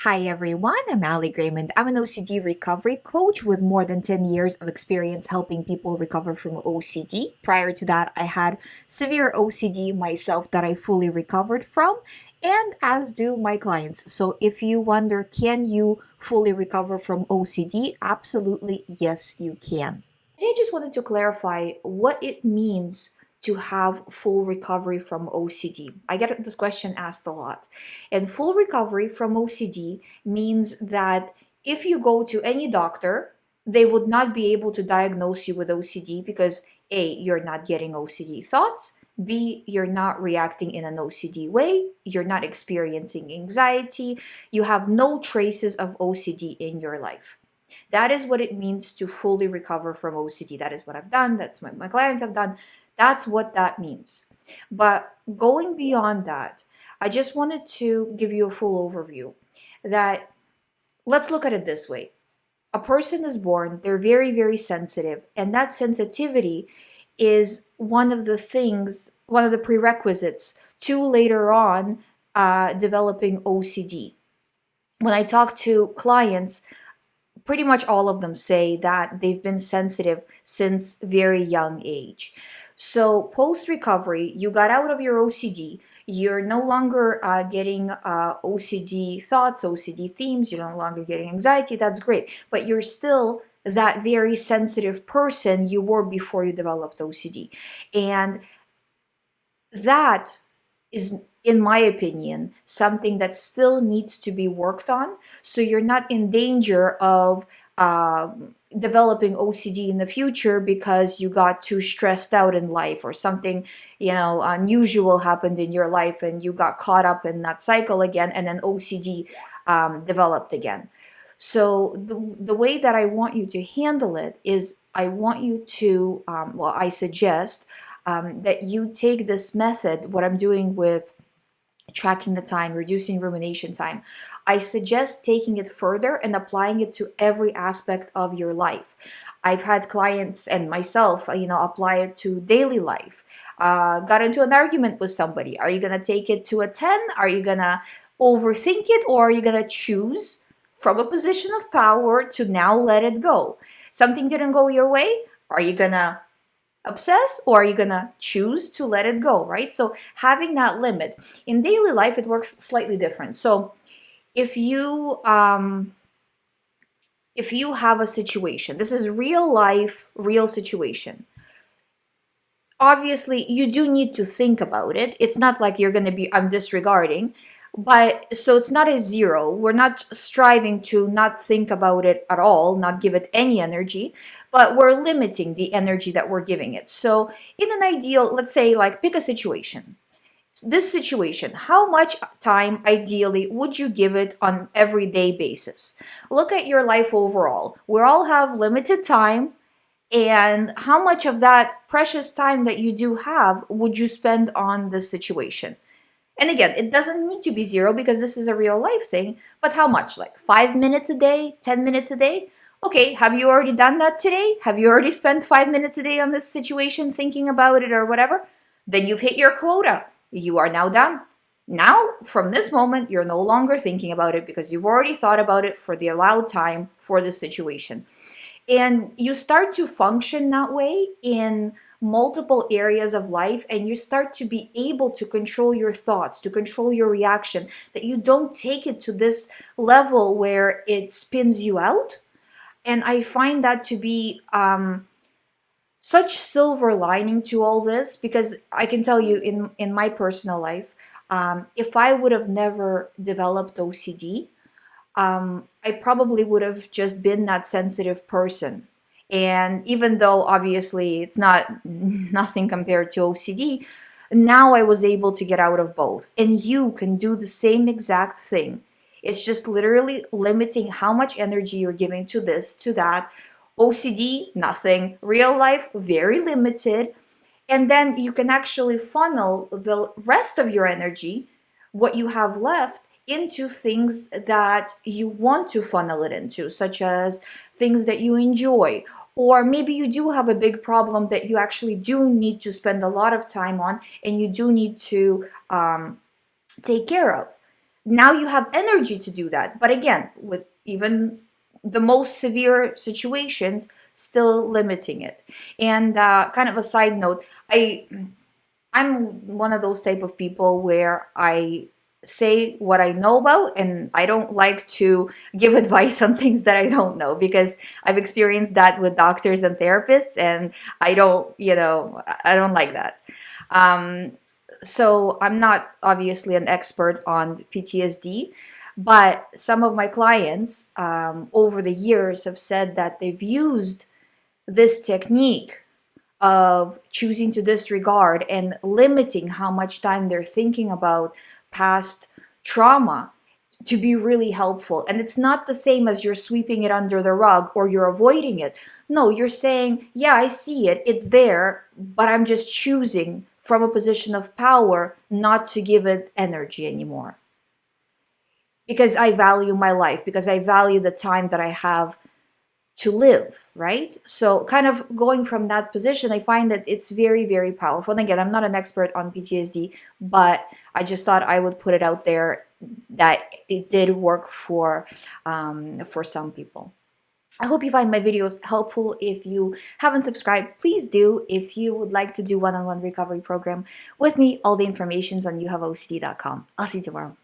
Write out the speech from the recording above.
Hi everyone, I'm Ali Raymond. I'm an OCD recovery coach with more than 10 years of experience helping people recover from OCD. Prior to that, I had severe OCD myself that I fully recovered from, and as do my clients. So if you wonder, can you fully recover from OCD? Absolutely, yes, you can. I just wanted to clarify what it means to have full recovery from OCD. I get this question asked a lot. And full recovery from OCD means that if you go to any doctor, they would not be able to diagnose you with OCD because A, you're not getting OCD thoughts. B, you're not reacting in an OCD way. You're not experiencing anxiety. You have no traces of OCD in your life. That is what it means to fully recover from OCD. That is what I've done. That's what my clients have done. That's what that means. But going beyond that, I just wanted to give you a full overview that let's look at it this way. A person is born, they're very, very sensitive, and that sensitivity is one of the prerequisites to later on developing OCD. When I talk to clients, pretty much all of them say that they've been sensitive since very young age. So post recovery, you got out of your OCD. You're no longer getting OCD thoughts, OCD themes. You're no longer getting anxiety. That's great, but you're still that very sensitive person you were before you developed OCD, and that is, in my opinion, something that still needs to be worked on. So you're not in danger of developing OCD in the future because you got too stressed out in life or something, unusual happened in your life and you got caught up in that cycle again, and then OCD developed again. So the way that I want you to handle it is I want you to, I suggest that you take this method, what I'm doing with tracking the time, reducing rumination time. I suggest taking it further and applying it to every aspect of your life. I've had clients and myself, apply it to daily life. Got into an argument with somebody. Are you going to take it to a 10? Are you going to overthink it? Or are you going to choose from a position of power to now let it go? Something didn't go your way. Are you going to obsess, or are you gonna choose to let it go, right? So having that limit in daily life, it works slightly different. So if you have a situation, this is real life, real situation, obviously you do need to think about it. It's not like you're going to be, I'm disregarding, but so it's not a zero. We're not striving to not think about it at all, not give it any energy, but we're limiting the energy that we're giving it. So in an ideal, let's say, like, pick a situation. This situation, how much time ideally would you give it on everyday basis? Look at your life overall. We all have limited time, and how much of that precious time that you do have would you spend on this situation? And again, it doesn't need to be zero because this is a real life thing, but how much? Like 5 minutes a day, 10 minutes a day? Okay, have you already done that today? Have you already spent 5 minutes a day on this situation thinking about it or whatever? Then you've hit your quota. You are now done. Now, from this moment, you're no longer thinking about it because you've already thought about it for the allowed time for the situation. And you start to function that way in multiple areas of life, and you start to be able to control your thoughts, to control your reaction, that you don't take it to this level where it spins you out. And I find that to be such silver lining to all this, because I can tell you in my personal life, if I would have never developed OCD, I probably would have just been that sensitive person. And even though obviously it's not nothing compared to OCD, now I was able to get out of both. And you can do the same exact thing. It's just literally limiting how much energy you're giving to this, to that. OCD, nothing. Real life, very limited. And then you can actually funnel the rest of your energy, what you have left, into things that you want to funnel it into, such as things that you enjoy. Or maybe you do have a big problem that you actually do need to spend a lot of time on and you do need to take care of. now you have energy to do that. But again, with even the most severe situations, still limiting it. And kind of a side note, I'm one of those type of people where I say what I know about, and I don't like to give advice on things that I don't know, because I've experienced that with doctors and therapists, and I don't, I don't like that. Um, so I'm not obviously an expert on PTSD, but some of my clients over the years have said that they've used this technique of choosing to disregard and limiting how much time they're thinking about past trauma to be really helpful. And it's not the same as you're sweeping it under the rug or you're avoiding it. No, you're saying, yeah, I see it, it's there, but I'm just choosing from a position of power not to give it energy anymore. Because I value my life, because I value the time that I have to live, right? So, kind of going from that position, I find that it's very, very powerful. And again, I'm not an expert on PTSD, but I just thought I would put it out there that it did work for some people. I hope you find my videos helpful. If you haven't subscribed, please do. If you would like to do one-on-one recovery program with me, all the information's on youhaveocd.com. I'll see you tomorrow.